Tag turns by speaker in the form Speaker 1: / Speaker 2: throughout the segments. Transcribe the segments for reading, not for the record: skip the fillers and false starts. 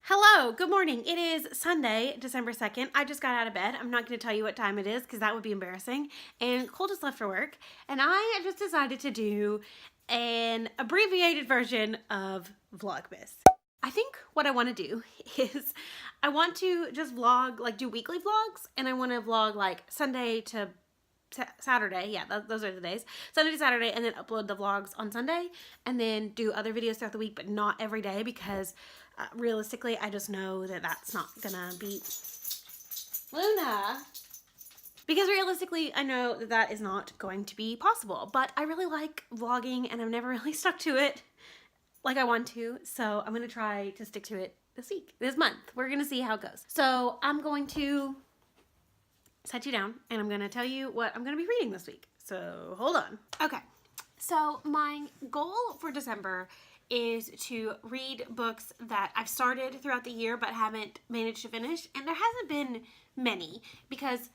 Speaker 1: Hello, good morning. It is Sunday, December 2nd. I just got out of bed. I'm not going to tell you what time it is because that would be embarrassing. And Cole just left for work. And I just decided to do an abbreviated version of Vlogmas. I think what I want to do is I want to just vlog, like do weekly vlogs. And I want to vlog like Sunday to Saturday. Yeah, those are the days. Sunday to Saturday, and then upload the vlogs on Sunday, and then do other videos throughout the week, but not every day because realistically, I just know that that's not gonna be Luna. Because realistically, I know that that is not going to be possible. But I really like vlogging, and I've never really stuck to it like I want to. So I'm gonna try to stick to it this month. We're gonna see how it goes. So I'm going to set you down and I'm gonna tell you what I'm gonna be reading this week. So hold on. Okay, so my goal for December is to read books that I've started throughout the year but haven't managed to finish, and there hasn't been many because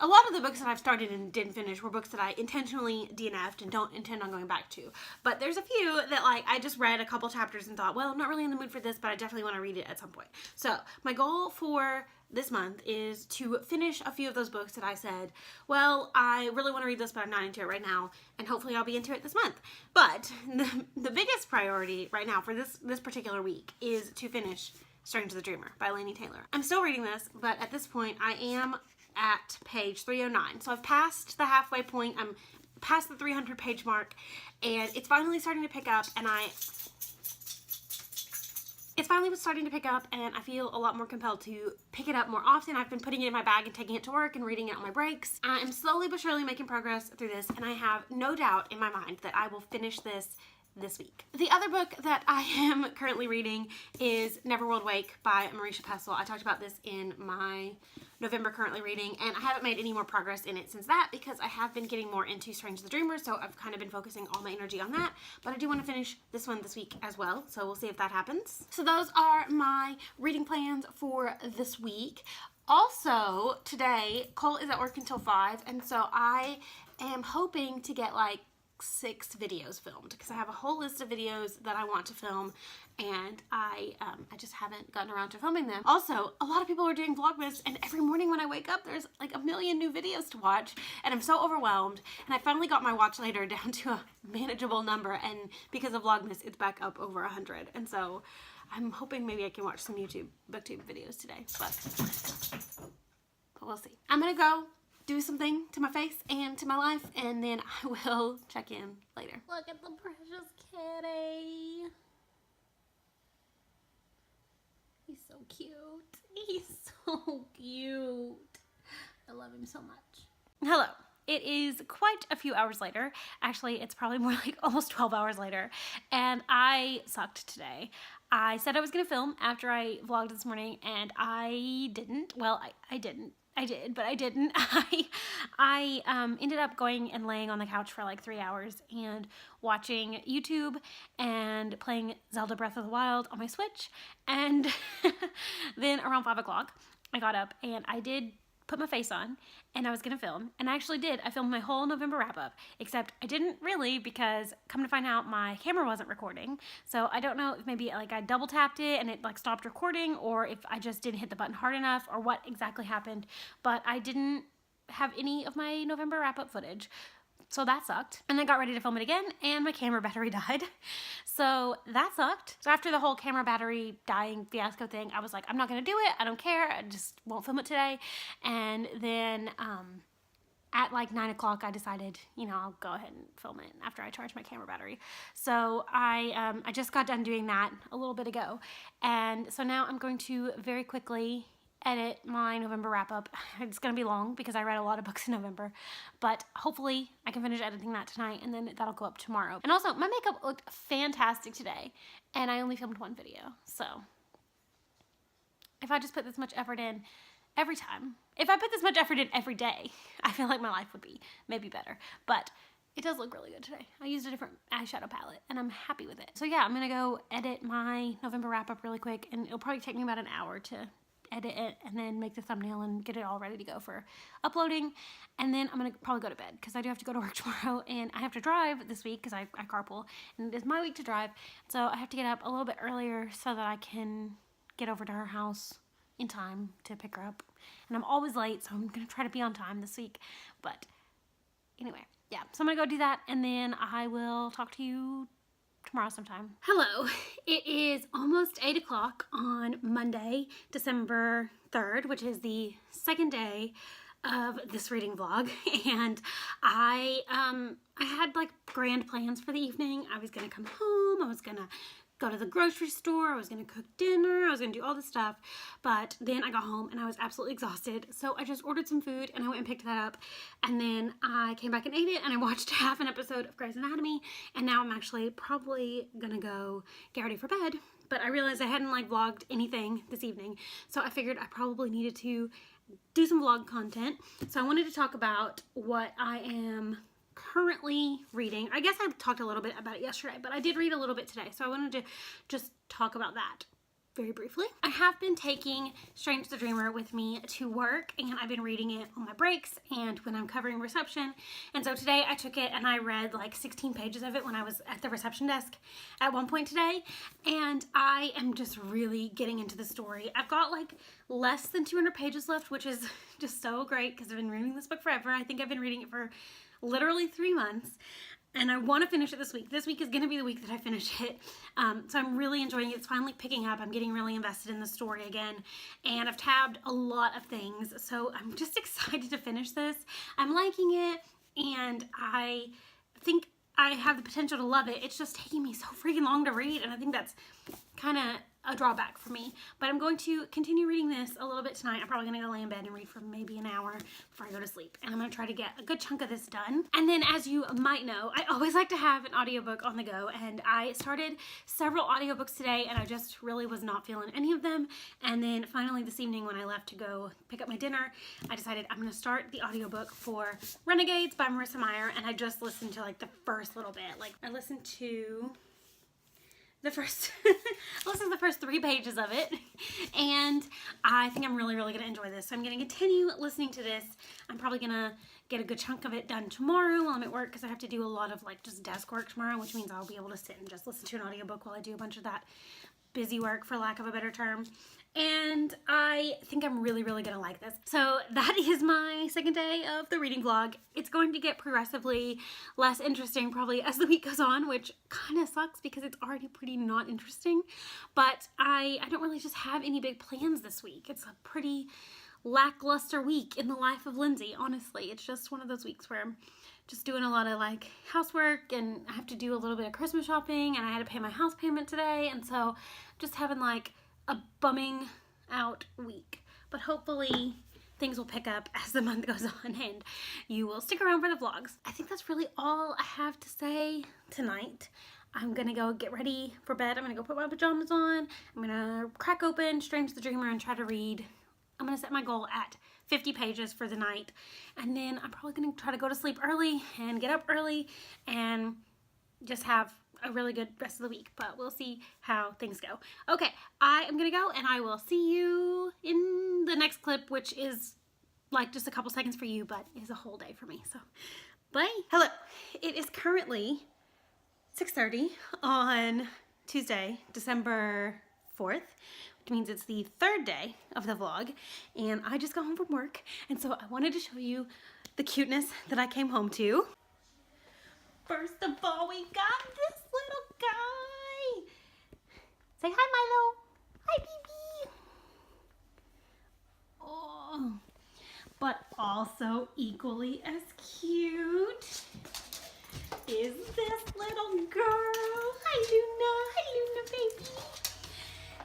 Speaker 1: a lot of the books that I've started and didn't finish were books that I intentionally DNF'd and don't intend on going back to. But there's a few that like I just read a couple chapters and thought, well, I'm not really in the mood for this, but I definitely want to read it at some point. So my goal for this month is to finish a few of those books that I said, well, I really want to read this, but I'm not into it right now, and hopefully I'll be into it this month. But the biggest priority right now for this particular week is to finish Strange the Dreamer by Laini Taylor. I'm still reading this, but at this point I am at page 309. So I've passed the halfway point. I'm past the 300 page mark, and it's finally starting to pick up, and I feel a lot more compelled to pick it up more often. I've been putting it in my bag and taking it to work and reading it on my breaks. I am slowly but surely making progress through this, and I have no doubt in my mind that I will finish this week. The other book that I am currently reading is Neverworld Wake by Marisha Pessl. I talked about this in my November currently reading, and I haven't made any more progress in it since that because I have been getting more into Strange the Dreamer, so I've kind of been focusing all my energy on that, but I do want to finish this one this week as well, so we'll see if that happens. So those are my reading plans for this week. Also, today, Cole is at work until 5, and so I am hoping to get like 6 videos filmed because I have a whole list of videos that I want to film, and I just haven't gotten around to filming them. Also, a lot of people are doing Vlogmas, and every morning when I wake up there's like a million new videos to watch, and I'm so overwhelmed. And I finally got my watch later down to a manageable number, and because of Vlogmas it's back up over 100, and so I'm hoping maybe I can watch some booktube videos today, but we'll see. I'm gonna go do something to my face and to my life, and then I will check in later. Look at the precious kitty. He's so cute. He's so cute. I love him so much. Hello. It is quite a few hours later. Actually, it's probably more like almost 12 hours later, and I sucked today. I said I was gonna film after I vlogged this morning, and I didn't. Well, I didn't. I did, but I didn't. I ended up going and laying on the couch for like 3 hours and watching YouTube and playing Zelda Breath of the Wild on my Switch. And then around 5 o'clock, I got up and I did put my face on, and I was gonna film, and I actually did. I filmed my whole November wrap-up, except I didn't really, because come to find out my camera wasn't recording. So I don't know if maybe like I double tapped it and it like stopped recording, or if I just didn't hit the button hard enough, or what exactly happened, but I didn't have any of my November wrap-up footage. So that sucked. And then got ready to film it again, and my camera battery died. So that sucked. So after the whole camera battery dying fiasco thing, I was like, I'm not gonna do it. I don't care. I just won't film it today. And then at like 9 o'clock, I decided, you know, I'll go ahead and film it after I charge my camera battery. So I just got done doing that a little bit ago. And so now I'm going to very quickly edit my November wrap-up. It's gonna be long because I read a lot of books in November, but hopefully I can finish editing that tonight, and then that'll go up tomorrow. And also, my makeup looked fantastic today, and I only filmed 1 video. So if I just put this much effort in every time, if I put this much effort in every day, I feel like my life would be maybe better. But it does look really good today. I used a different eyeshadow palette, and I'm happy with it. So yeah, I'm gonna go edit my November wrap-up really quick, and it'll probably take me about an hour to edit it and then make the thumbnail and get it all ready to go for uploading. And then I'm gonna probably go to bed because I do have to go to work tomorrow, and I have to drive this week because I carpool, and it is my week to drive. So I have to get up a little bit earlier so that I can get over to her house in time to pick her up. And I'm always late, so I'm gonna try to be on time this week. But anyway, yeah, so I'm gonna go do that, and then I will talk to you tomorrow sometime. Hello, it is almost 8 o'clock on Monday, December 3rd, which is the second day of this reading vlog, and I had like grand plans for the evening. I was gonna come home, I was gonna go to the grocery store, I was gonna cook dinner, I was gonna do all this stuff, but then I got home and I was absolutely exhausted, so I just ordered some food and I went and picked that up, and then I came back and ate it, and I watched half an episode of Grey's Anatomy, and now I'm actually probably gonna go get ready for bed. But I realized I hadn't like vlogged anything this evening, so I figured I probably needed to do some vlog content. So I wanted to talk about what I am currently reading. I guess I talked a little bit about it yesterday, but I did read a little bit today, so I wanted to just talk about that very briefly. I have been taking Strange the Dreamer with me to work, and I've been reading it on my breaks and when I'm covering reception. And so today I took it and I read like 16 pages of it when I was at the reception desk at one point today, and I am just really getting into the story. I've got like less than 200 pages left, which is just so great because I've been reading this book forever. I think I've been reading it for literally 3 months. And I want to finish it this week. This week is going to be the week that I finish it. So I'm really enjoying it. It's finally picking up. I'm getting really invested in the story again. And I've tabbed a lot of things. So I'm just excited to finish this. I'm liking it. And I think I have the potential to love it. It's just taking me so freaking long to read. And I think that's kind of a drawback for me. But I'm going to continue reading this a little bit tonight. I'm probably going to go lay in bed and read for maybe an hour before I go to sleep. And I'm going to try to get a good chunk of this done. And then, as you might know, I always like to have an audiobook on the go. And I started several audiobooks today, and I just really was not feeling any of them. And then finally this evening when I left to go pick up my dinner, I decided I'm going to start the audiobook for Renegades by Marissa Meyer. And I just listened to like the first little bit. Like I listened to the first listen to the first 3 pages of it, and I think I'm really gonna enjoy this. So I'm gonna continue listening to this. I'm probably gonna get a good chunk of it done tomorrow while I'm at work, because I have to do a lot of like just desk work tomorrow, which means I'll be able to sit and just listen to an audiobook while I do a bunch of that busy work, for lack of a better term. And I think I'm really gonna like this. So that is my second day of the reading vlog. It's going to get progressively less interesting probably as the week goes on, which kind of sucks because it's already pretty not interesting. But I don't really just have any big plans this week. It's a pretty lackluster week in the life of Lindsay, honestly. It's just one of those weeks where I'm just doing a lot of like housework, and I have to do a little bit of Christmas shopping, and I had to pay my house payment today, and so just having like a bumming out week. But hopefully things will pick up as the month goes on and you will stick around for the vlogs. I think that's really all I have to say tonight. I'm gonna go get ready for bed. I'm gonna go put my pajamas on. I'm gonna crack open Strange the Dreamer and try to read. I'm gonna set my goal at 50 pages for the night, and then I'm probably gonna try to go to sleep early and get up early and just have a really good rest of the week, but we'll see how things go. Okay, I am gonna go, and I will see you in the next clip, which is like just a couple seconds for you, but is a whole day for me, so bye. Hello, it is currently 6:30 on Tuesday, December 4th, which means it's the 3rd day of the vlog, and I just got home from work, and so I wanted to show you the cuteness that I came home to. First of all, we got this little guy. Say hi, Milo. Hi, baby. Oh, but also equally as cute is this little girl. Hi, Luna, baby.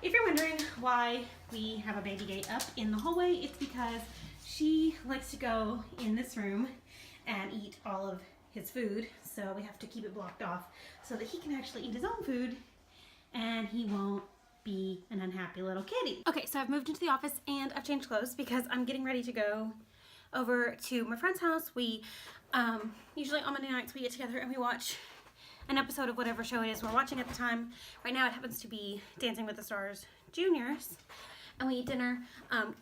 Speaker 1: If you're wondering why we have a baby gate up in the hallway, it's because she likes to go in this room and eat all of his food, so we have to keep it blocked off so that he can actually eat his own food and he won't be an unhappy little kitty. Okay, so I've moved into the office and I've changed clothes because I'm getting ready to go over to my friend's house. We usually on Monday nights we get together and we watch an episode of whatever show it is we're watching at the time. Right now it happens to be Dancing with the Stars Juniors, and we eat dinner.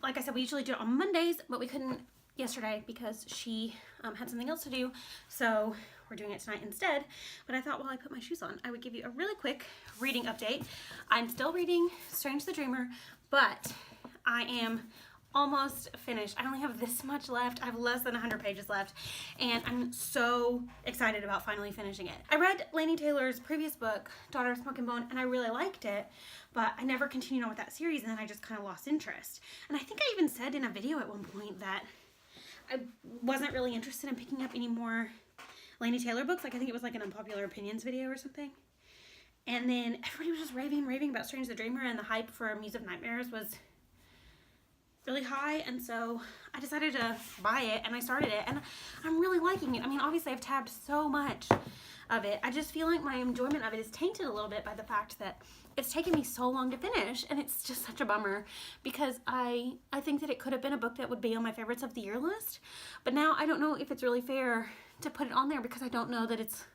Speaker 1: Like I said, we usually do it on Mondays, but we couldn't yesterday because she had something else to do, so we're doing it tonight instead. But I thought while I put my shoes on, I would give you a really quick reading update. I'm still reading Strange the Dreamer but I am almost finished. I only have this much left. I have less than 100 pages left, and I'm so excited about finally finishing it. I read Laini Taylor's previous book, Daughter of Smoke and Bone, and I really liked it, but I never continued on with that series, and then I just kind of lost interest. And I think I even said in a video at one point that I wasn't really interested in picking up any more Laini Taylor books. Like, I think it was like an unpopular opinions video or something. And then everybody was just raving about Strange the Dreamer, and the hype for Muse of Nightmares was really high, and so I decided to buy it, and I started it, and I'm really liking it. I mean, obviously I've tabbed so much of it. I just feel like my enjoyment of it is tainted a little bit by the fact that it's taken me so long to finish, and it's just such a bummer because I think that it could have been a book that would be on my favorites of the year list, but now I don't know if it's really fair to put it on there because I don't know that it's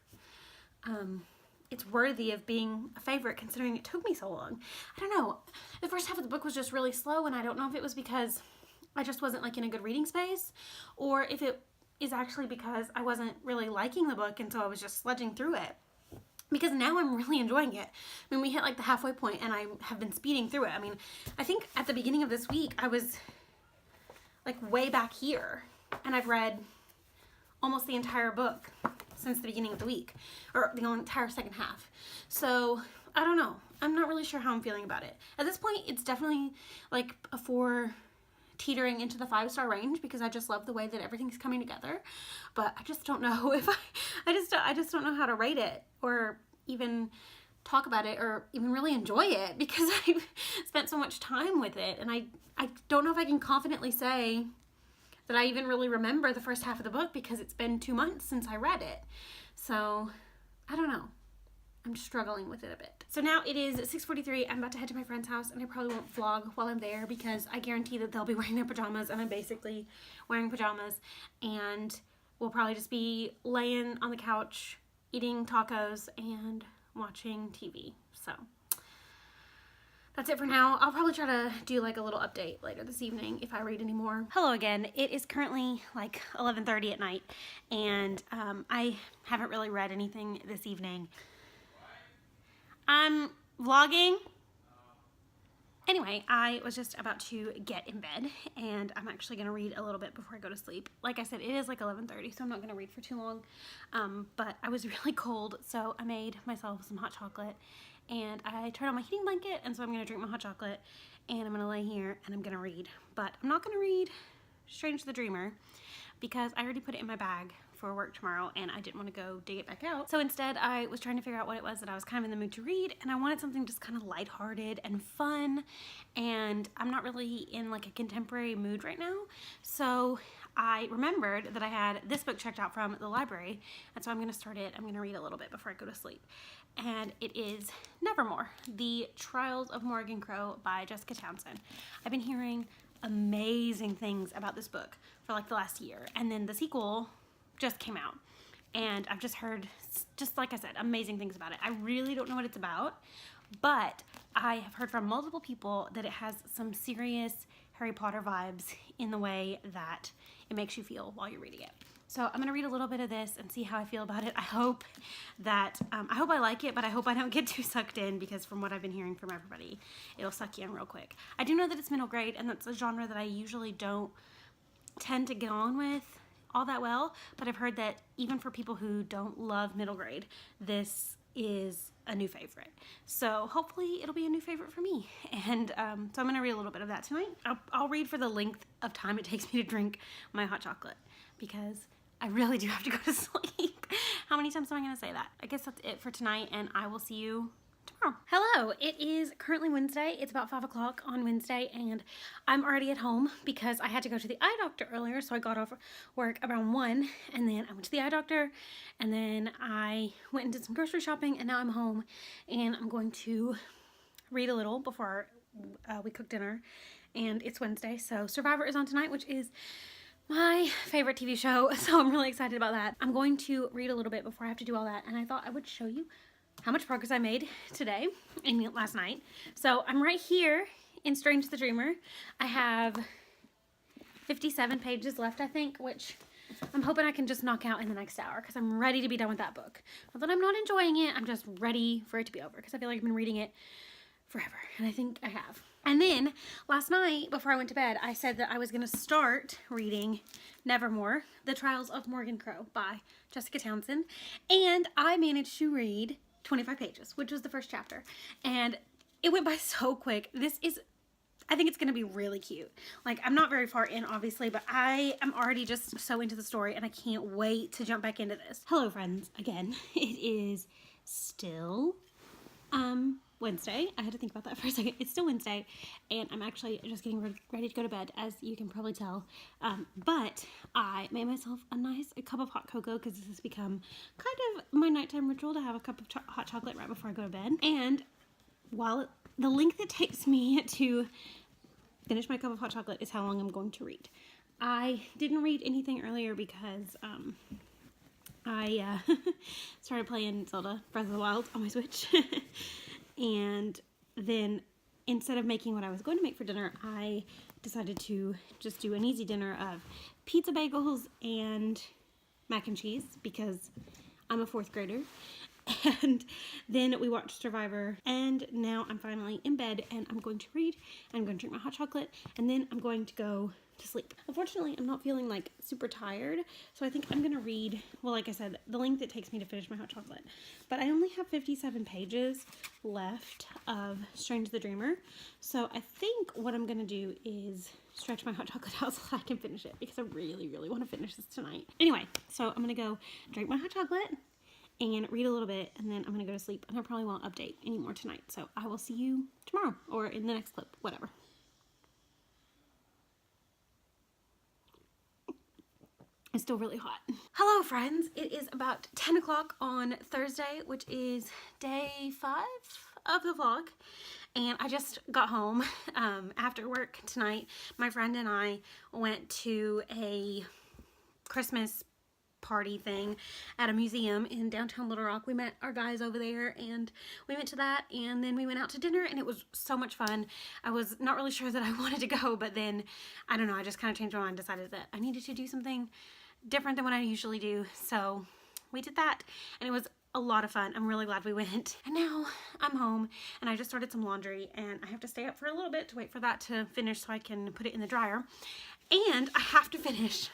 Speaker 1: worthy of being a favorite considering it took me so long. I don't know. The first half of the book was just really slow, and I don't know if it was because I just wasn't like in a good reading space, or if it is actually because I wasn't really liking the book and so I was just sludging through it. Because now I'm really enjoying it. I mean, we hit like the halfway point and I have been speeding through it. I mean, I think at the beginning of this week I was like way back here, and I've read almost the entire book since the beginning of the week, or the entire second half. So I don't know. I'm not really sure how I'm feeling about it. At this point, it's definitely like a 4 teetering into the 5-star range because I just love the way that everything's coming together. But I just don't know if I just don't know how to rate it or even talk about it or even really enjoy it because I've spent so much time with it, and I don't know if I can confidently say that I even really remember the first half of the book because it's been 2 months since I read it. So I don't know. I'm struggling with it a bit. So now it is 6:43. I'm about to head to my friend's house, and I probably won't vlog while I'm there because I guarantee that they'll be wearing their pajamas, and I'm basically wearing pajamas, and we'll probably just be laying on the couch eating tacos and watching TV. So that's it for now. I'll probably try to do like a little update later this evening if I read any more. Hello again. It is currently like 11:30 at night, and I haven't really read anything this evening. I'm vlogging. Anyway, I was just about to get in bed, and I'm actually going to read a little bit before I go to sleep. Like I said, it is like 11:30, so I'm not going to read for too long. But I was really cold, so I made myself some hot chocolate, and I turned on my heating blanket, and so I'm going to drink my hot chocolate, and I'm going to lay here, and I'm going to read. But I'm not going to read Strange the Dreamer because I already put it in my bag for work tomorrow, and I didn't want to go dig it back out. So instead, I was trying to figure out what it was that I was kind of in the mood to read, and I wanted something just kind of lighthearted and fun, and I'm not really in like a contemporary mood right now. So I remembered that I had this book checked out from the library, and so I'm going to start it. I'm going to read a little bit before I go to sleep. And it is Nevermore, The Trials of Morgan Crow by Jessica Townsend. I've been hearing amazing things about this book for like the last year, and then the sequel just came out, and I've just heard, just like I said, amazing things about it. I really don't know what it's about, but I have heard from multiple people that it has some serious Harry Potter vibes in the way that it makes you feel while you're reading it. So I'm going to read a little bit of this and see how I feel about it. I hope that, I hope I like it, but I hope I don't get too sucked in because from what I've been hearing from everybody, it'll suck you in real quick. I do know that it's middle grade, and that's a genre that I usually don't tend to get on with all that well, but I've heard that even for people who don't love middle grade, this is a new favorite. So hopefully it'll be a new favorite for me. And so I'm going to read a little bit of that tonight. I'll read for the length of time it takes me to drink my hot chocolate because I really do have to go to sleep. How many times am I going to say that? I guess that's it for tonight, and I will see you tomorrow. Hello, it is currently Wednesday. It's about 5 o'clock on Wednesday, and I'm already at home because I had to go to the eye doctor earlier, so I got off work around 1, and then I went to the eye doctor, and then I went and did some grocery shopping, and now I'm home, and I'm going to read a little before we cook dinner, and it's Wednesday, so Survivor is on tonight, which is my favorite TV show, so I'm really excited about that. I'm going to read a little bit before I have to do all that, and I thought I would show you how much progress I made today and last night. So I'm right here in Strange the Dreamer. I have 57 pages left, I think, which I'm hoping I can just knock out in the next hour because I'm ready to be done with that book. Not that I'm not enjoying it, I'm just ready for it to be over because I feel like I've been reading it forever, and I think I have. And then last night, before I went to bed, I said that I was going to start reading Nevermore, The Trials of Morgan Crow by Jessica Townsend. And I managed to read 25 pages, which was the first chapter. And it went by so quick. I think it's going to be really cute. Like, I'm not very far in, obviously, but I am already just so into the story, and I can't wait to jump back into this. Hello, friends. Again, it is still Wednesday. I had to think about that for a second. It's still Wednesday, and I'm actually just getting ready to go to bed, as you can probably tell. But I made myself a cup of hot cocoa, because this has become kind of my nighttime ritual to have a cup of hot chocolate right before I go to bed. And while the length it takes me to finish my cup of hot chocolate is how long I'm going to read. I didn't read anything earlier because I started playing Zelda Breath of the Wild on my Switch. And then instead of making what I was going to make for dinner, I decided to just do an easy dinner of pizza bagels and mac and cheese because I'm a 4th grader. And then we watched Survivor, and now I'm finally in bed, and I'm going to read, I'm going to drink my hot chocolate, and then I'm going to go to sleep. Unfortunately, I'm not feeling like super tired, so I think I'm going to read, well, like I said, the length it takes me to finish my hot chocolate. But I only have 57 pages left of Strange the Dreamer, so I think what I'm going to do is stretch my hot chocolate out so I can finish it, because I really, really want to finish this tonight. Anyway, so I'm going to go drink my hot chocolate and read a little bit, and then I'm going to go to sleep, and I probably won't update anymore tonight. So I will see you tomorrow or in the next clip, whatever. It's still really hot. Hello, friends. It is about 10 o'clock on Thursday, which is day 5 of the vlog. And I just got home after work tonight. My friend and I went to a Christmas party thing at a museum in downtown Little Rock. We met our guys over there, and we went to that, and then we went out to dinner, and it was so much fun. I was not really sure that I wanted to go, but then, I don't know, I just kind of changed my mind, decided that I needed to do something different than what I usually do, so we did that, and it was a lot of fun. I'm really glad we went. And now I'm home, and I just started some laundry, and I have to stay up for a little bit to wait for that to finish so I can put it in the dryer, and I have to finish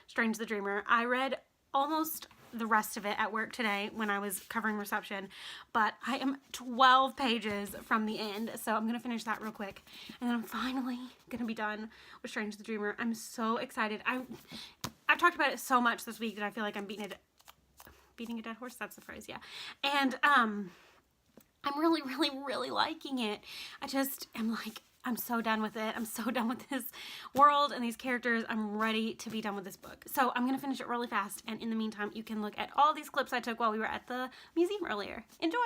Speaker 1: Strange the Dreamer. I read almost the rest of it at work today when I was covering reception, but I am 12 pages from the end, so I'm gonna finish that real quick, and then I'm finally gonna be done with Strange the Dreamer. I'm so excited. I've talked about it so much this week that I feel like I'm beating a dead horse. That's the phrase, yeah. And I'm really, really, really liking it. I just am like, I'm so done with it. I'm so done with this world and these characters. I'm ready to be done with this book. So I'm going to finish it really fast. And in the meantime, you can look at all these clips I took while we were at the museum earlier. Enjoy!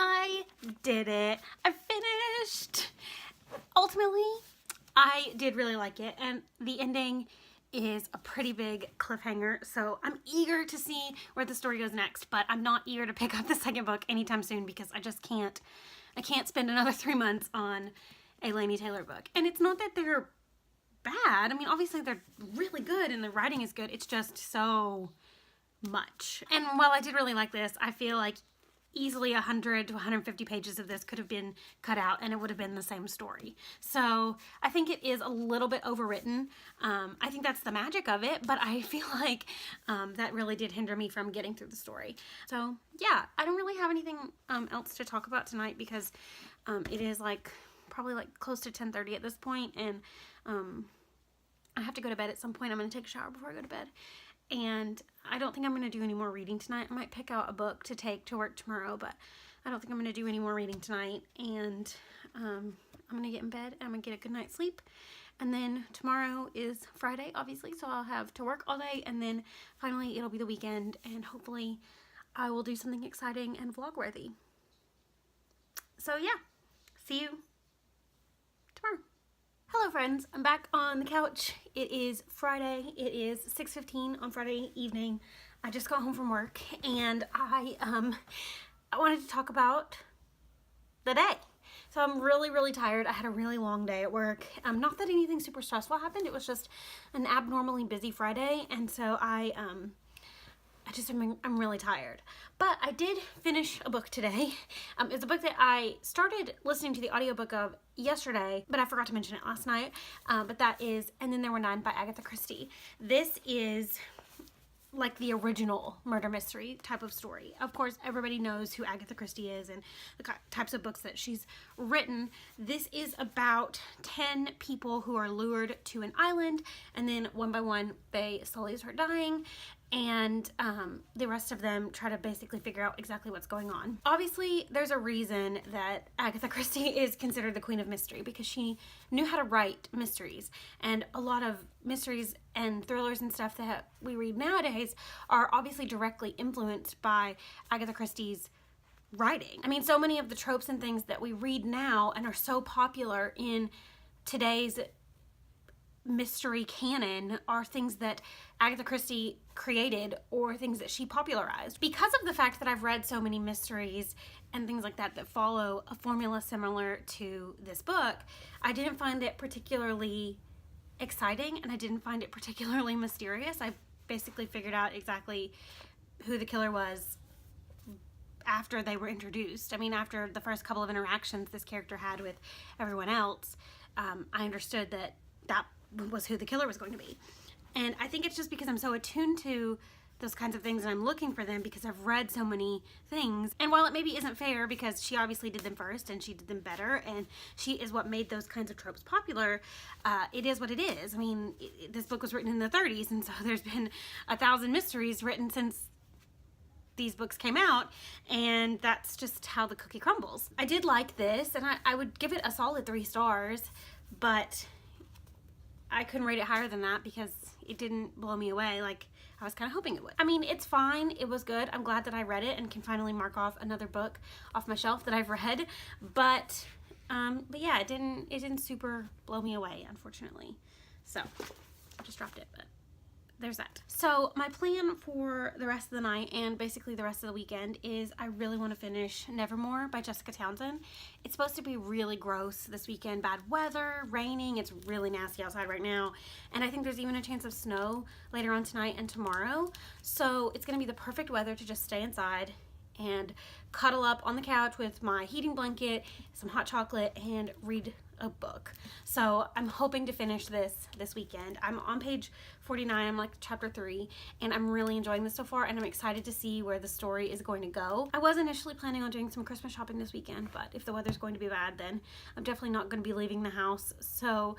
Speaker 1: I did it. I finished. Ultimately, I did really like it, and the ending is a pretty big cliffhanger, so I'm eager to see where the story goes next, but I'm not eager to pick up the second book anytime soon because I just can't. I can't spend another 3 months on a Laini Taylor book. And it's not that they're bad. I mean, obviously they're really good and the writing is good. It's just so much. And while I did really like this, I feel like easily 100 to 150 pages of this could have been cut out and it would have been the same story. So I think it is a little bit overwritten. I think that's the magic of it, but I feel like that really did hinder me from getting through the story. So yeah, I don't really have anything else to talk about tonight because it is like probably like close to 10:30 at this point, and I have to go to bed at some point. I'm going to take a shower before I go to bed. And I don't think I'm going to do any more reading tonight. I might pick out a book to take to work tomorrow, but I don't think I'm going to do any more reading tonight. And I'm going to get in bed and I'm going to get a good night's sleep. And then tomorrow is Friday, obviously, so I'll have to work all day. And then finally it'll be the weekend and hopefully I will do something exciting and vlog-worthy. So yeah, see you tomorrow. Hello friends, I'm back on the couch. It is Friday. It is 6:15 on Friday evening. I just got home from work and I wanted to talk about the day. So I'm really tired. I had a really long day at work. Not that anything super stressful happened. It was just an abnormally busy Friday, and so I'm really tired. But I did finish a book today. It's a book that I started listening to the audiobook of yesterday, but I forgot to mention it last night. But that is And Then There Were None by Agatha Christie. This is like the original murder mystery type of story. Of course, everybody knows who Agatha Christie is and the types of books that she's written. This is about 10 people who are lured to an island, and then one by one they slowly start dying, and the rest of them try to basically figure out exactly what's going on. Obviously, there's a reason that Agatha Christie is considered the queen of mystery, because she knew how to write mysteries, and a lot of mysteries and thrillers and stuff that we read nowadays are obviously directly influenced by Agatha Christie's writing. I mean, so many of the tropes and things that we read now and are so popular in today's mystery canon are things that Agatha Christie created or things that she popularized. Because of the fact that I've read so many mysteries and things like that that follow a formula similar to this book, I didn't find it particularly exciting and I didn't find it particularly mysterious. I basically figured out exactly who the killer was after they were introduced. I mean, after the first couple of interactions this character had with everyone else, I understood that that was who the killer was going to be. And I think it's just because I'm so attuned to those kinds of things and I'm looking for them because I've read so many things. And while it maybe isn't fair because she obviously did them first and she did them better and she is what made those kinds of tropes popular, it is what it is. I mean, this book was written in the 30s, and so there's been 1,000 mysteries written since these books came out, and that's just how the cookie crumbles. I did like this, and I would give it a solid 3 stars, but I couldn't rate it higher than that because it didn't blow me away like I was kind of hoping it would. I mean, it's fine. It was good. I'm glad that I read it and can finally mark off another book off my shelf that I've read. But yeah, it didn't super blow me away, unfortunately. So I just dropped it, but there's that. So my plan for the rest of the night and basically the rest of the weekend is I really want to finish Nevermore by Jessica Townsend. It's supposed to be really gross this weekend. Bad weather, raining, it's really nasty outside right now. And I think there's even a chance of snow later on tonight and tomorrow. So it's going to be the perfect weather to just stay inside and cuddle up on the couch with my heating blanket, some hot chocolate, and read a book. So I'm hoping to finish this weekend. I'm on page 49, I'm like chapter 3, and I'm really enjoying this so far, and I'm excited to see where the story is going to go. I was initially planning on doing some Christmas shopping this weekend, but if the weather's going to be bad, then I'm definitely not going to be leaving the house. So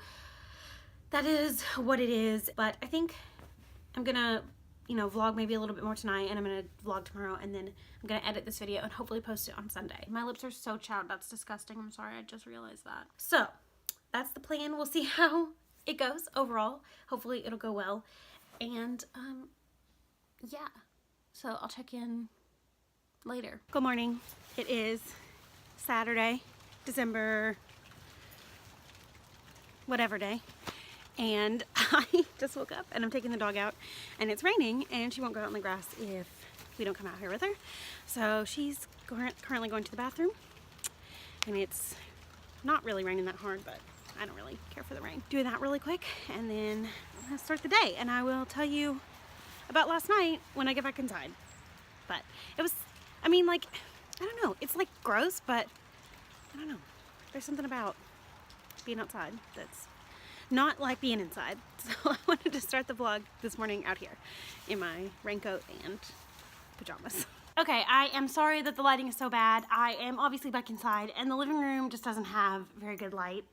Speaker 1: that is what it is, but I think I'm gonna vlog maybe a little bit more tonight, and I'm gonna vlog tomorrow, and then I'm gonna edit this video and hopefully post it on Sunday. My lips are so chapped, that's disgusting. I'm sorry, I just realized that. So that's the plan. We'll see how it goes overall. Hopefully it'll go well. And yeah, so I'll check in later. Good morning. It is Saturday, December whatever day, and I just woke up and I'm taking the dog out and it's raining and she won't go out in the grass if we don't come out here with her. So she's currently going to the bathroom and it's not really raining that hard, but I don't really care for the rain. Do that really quick and then I'm gonna start the day and I will tell you about last night when I get back inside. But it was, I mean, like, I don't know, it's like gross, but I don't know. There's something about being outside that's not like being inside. So I wanted to start the vlog this morning out here in my raincoat and pajamas. Okay, I am sorry that the lighting is so bad. I am obviously back inside and the living room just doesn't have very good light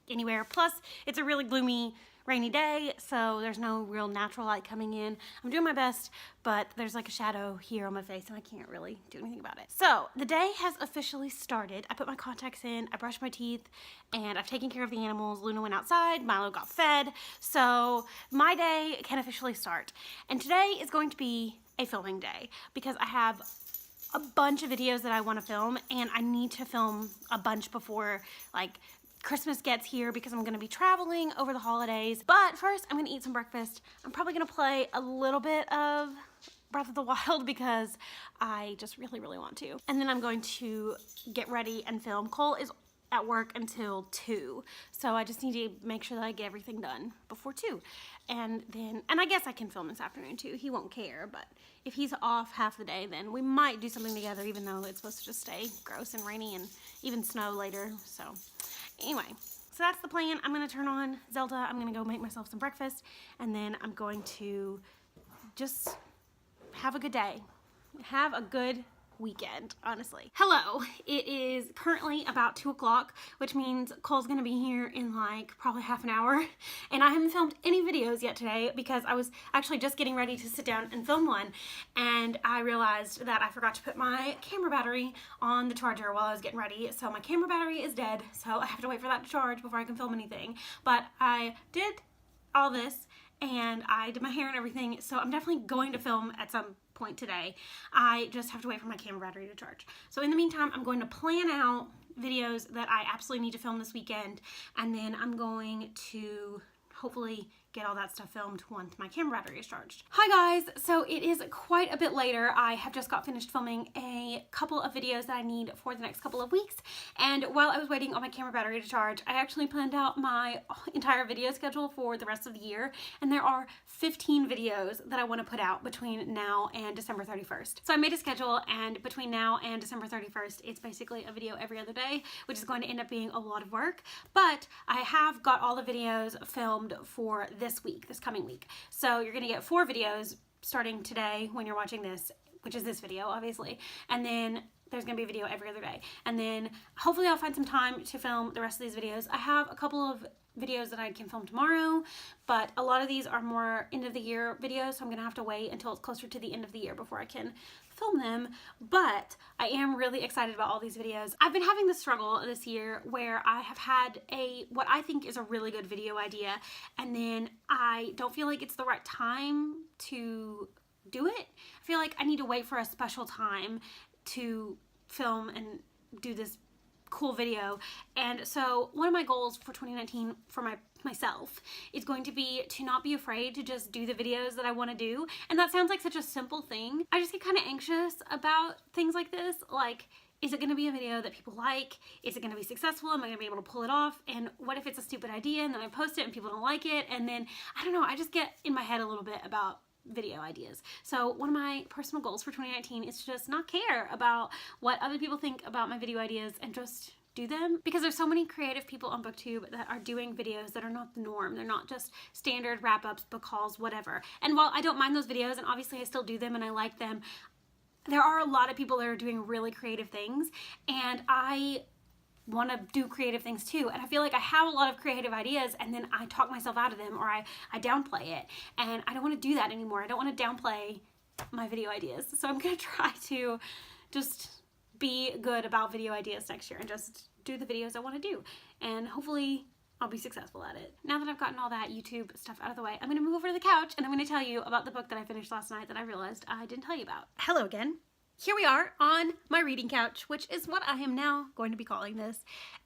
Speaker 1: anywhere. Plus, it's a really gloomy, rainy day, so there's no real natural light coming in. I'm doing my best, but there's like a shadow here on my face and I can't really do anything about it. So the day has officially started. I put my contacts in, I brushed my teeth, and I've taken care of the animals. Luna went outside, Milo got fed, so my day can officially start. And today is going to be a filming day because I have a bunch of videos that I want to film and I need to film a bunch before like Christmas gets here because I'm going to be traveling over the holidays. But first, I'm going to eat some breakfast. I'm probably going to play a little bit of Breath of the Wild because I just really, really want to. And then I'm going to get ready and film. Cole is at work until 2, so I just need to make sure that I get everything done before 2. And I guess I can film this afternoon too. He won't care, but if he's off half the day, then we might do something together, even though it's supposed to just stay gross and rainy and even snow later, so. Anyway, so that's the plan. I'm going to turn on Zelda. I'm going to go make myself some breakfast, and then I'm going to just have a good day. Have a good weekend, honestly. Hello, it is currently about 2 o'clock, which means Cole's gonna be here in like probably half an hour, and I haven't filmed any videos yet today because I was actually just getting ready to sit down and film one, and I realized that I forgot to put my camera battery on the charger while I was getting ready, so my camera battery is dead, so I have to wait for that to charge before I can film anything. But I did all this and I did my hair and everything, so I'm definitely going to film at some point today. I just have to wait for my camera battery to charge. So in the meantime, I'm going to plan out videos that I absolutely need to film this weekend, and then I'm going to hopefully get all that stuff filmed once my camera battery is charged. Hi guys, so it is quite a bit later. I have just got finished filming a couple of videos that I need for the next couple of weeks, and while I was waiting on my camera battery to charge, I actually planned out my entire video schedule for the rest of the year, and there are 15 videos that I want to put out between now and December 31st. So I made a schedule, and between now and December 31st, it's basically a video every other day, which is going to end up being a lot of work, but I have got all the videos filmed for this coming week. So you're gonna get 4 videos starting today when you're watching this, which is this video obviously, and then there's gonna be a video every other day, and then hopefully I'll find some time to film the rest of these videos. I have a couple of videos that I can film tomorrow, but a lot of these are more end of the year videos, so I'm gonna have to wait until it's closer to the end of the year before I can film them. But I am really excited about all these videos. I've been having the struggle this year where I have had what I think is a really good video idea, and then I don't feel like it's the right time to do it. I feel like I need to wait for a special time to film and do this cool video. And so one of my goals for 2019 for myself is going to be to not be afraid to just do the videos that I want to do. And that sounds like such a simple thing. I just get kind of anxious about things like this. Like, is it going to be a video that people like? Is it going to be successful? Am I going to be able to pull it off? And what if it's a stupid idea and then I post it and people don't like it? And then, I don't know, I just get in my head a little bit about video ideas. So one of my personal goals for 2019 is to just not care about what other people think about my video ideas and just do them, because there's so many creative people on BookTube that are doing videos that are not the norm. They're not just standard wrap-ups, book hauls, whatever. And while I don't mind those videos, and obviously I still do them and I like them, there are a lot of people that are doing really creative things, and I want to do creative things too. And I feel like I have a lot of creative ideas and then I talk myself out of them, or I downplay it, and I don't want to do that anymore. I don't want to downplay my video ideas. So I'm going to try to just be good about video ideas next year and just do the videos I want to do, and hopefully I'll be successful at it. Now that I've gotten all that YouTube stuff out of the way, I'm going to move over to the couch and I'm going to tell you about the book that I finished last night that I realized I didn't tell you about. Hello again. Here we are on my reading couch, which is what I am now going to be calling this,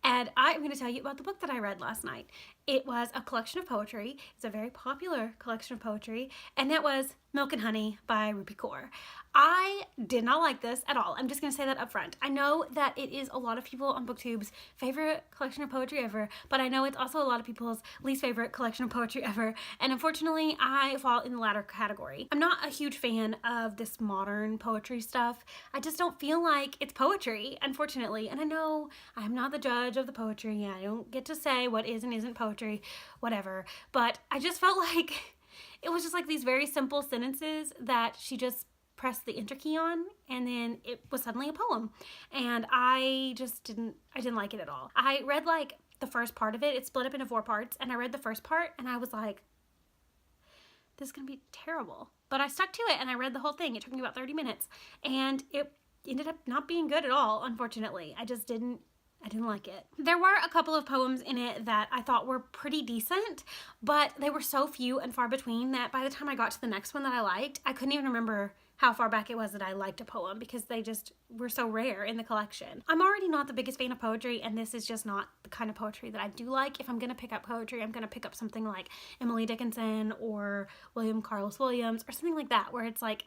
Speaker 1: and I'm going to tell you about the book that I read last night. it was a collection of poetry. It's a very popular collection of poetry, and that was Milk and Honey by Rupi Kaur. I did not like this at all. I'm just going to say that up front. I know that it is a lot of people on BookTube's favorite collection of poetry ever, but I know it's also a lot of people's least favorite collection of poetry ever, and unfortunately, I fall in the latter category. I'm not a huge fan of this modern poetry stuff. I just don't feel like it's poetry, unfortunately, and I know I'm not the judge of the poetry. I don't get to say what is and isn't poetry, whatever, but I just felt like it was just like these very simple sentences that she just pressed the enter key on, and then it was suddenly a poem, and I didn't like it at all. I read like the first part of it. It's split up into 4 parts, and I read the first part and I was like, this is gonna be terrible, but I stuck to it and I read the whole thing. It took me about 30 minutes and it ended up not being good at all, unfortunately. I didn't like it. There were a couple of poems in it that I thought were pretty decent, but they were so few and far between that by the time I got to the next one that I liked, I couldn't even remember how far back it was that I liked a poem because they just were so rare in the collection. I'm already not the biggest fan of poetry, and this is just not the kind of poetry that I do like. If I'm gonna pick up poetry, I'm gonna pick up something like Emily Dickinson or William Carlos Williams or something like that, where it's like,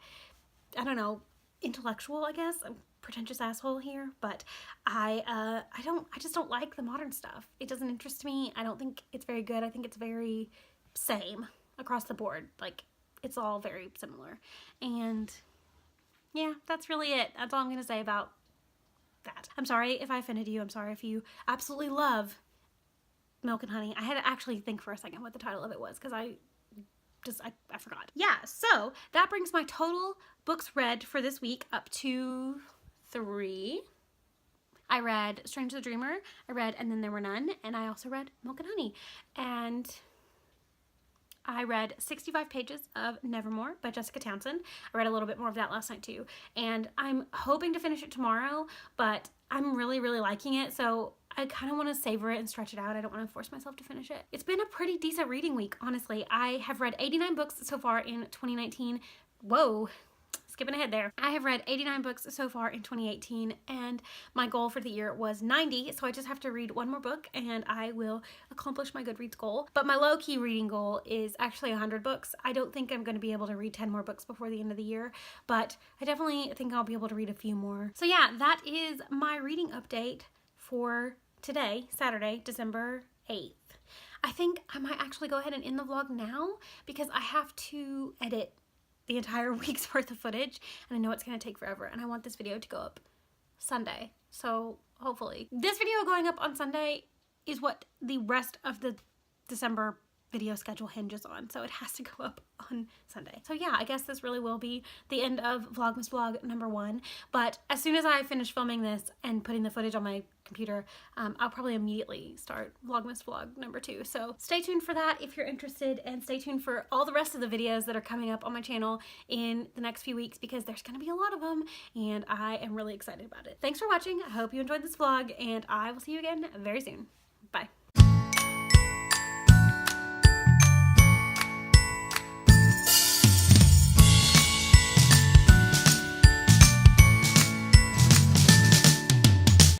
Speaker 1: I don't know, intellectual, I guess. I'm a pretentious asshole here, but I just don't like the modern stuff. It doesn't interest me. I don't think it's very good. I think it's very same across the board. Like, it's all very similar. And yeah, that's really it. That's all I'm gonna say about that. I'm sorry if I offended you. I'm sorry if you absolutely love Milk and Honey. I had to actually think for a second what the title of it was because I forgot. Yeah, so that brings my total books read for this week up to 3. I read Strange the Dreamer, I read And Then There Were None, and I also read Milk and Honey. And I read 65 pages of Nevermore by Jessica Townsend. I read a little bit more of that last night too. And I'm hoping to finish it tomorrow, but I'm really, really liking it. So I kind of want to savor it and stretch it out. I don't want to force myself to finish it. It's been a pretty decent reading week, honestly. I have read 89 books so far in 2019. Whoa. Skipping ahead there. I have read 89 books so far in 2018, and my goal for the year was 90, so I just have to read 1 more book and I will accomplish my Goodreads goal. But my low-key reading goal is actually 100 books. I don't think I'm going to be able to read 10 more books before the end of the year, but I definitely think I'll be able to read a few more. So yeah, that is my reading update for today, Saturday, December 8th. I think I might actually go ahead and end the vlog now because I have to edit the entire week's worth of footage, and I know it's gonna take forever, and I want this video to go up Sunday, so hopefully. This video going up on Sunday is what the rest of the December video schedule hinges on, so it has to go up on Sunday. So yeah, I guess this really will be the end of Vlogmas vlog number 1, but as soon as I finish filming this and putting the footage on my computer, I'll probably immediately start Vlogmas vlog number 2. So stay tuned for that if you're interested, and stay tuned for all the rest of the videos that are coming up on my channel in the next few weeks because there's gonna be a lot of them and I am really excited about it. Thanks for watching. I hope you enjoyed this vlog, and I will see you again very soon. Bye.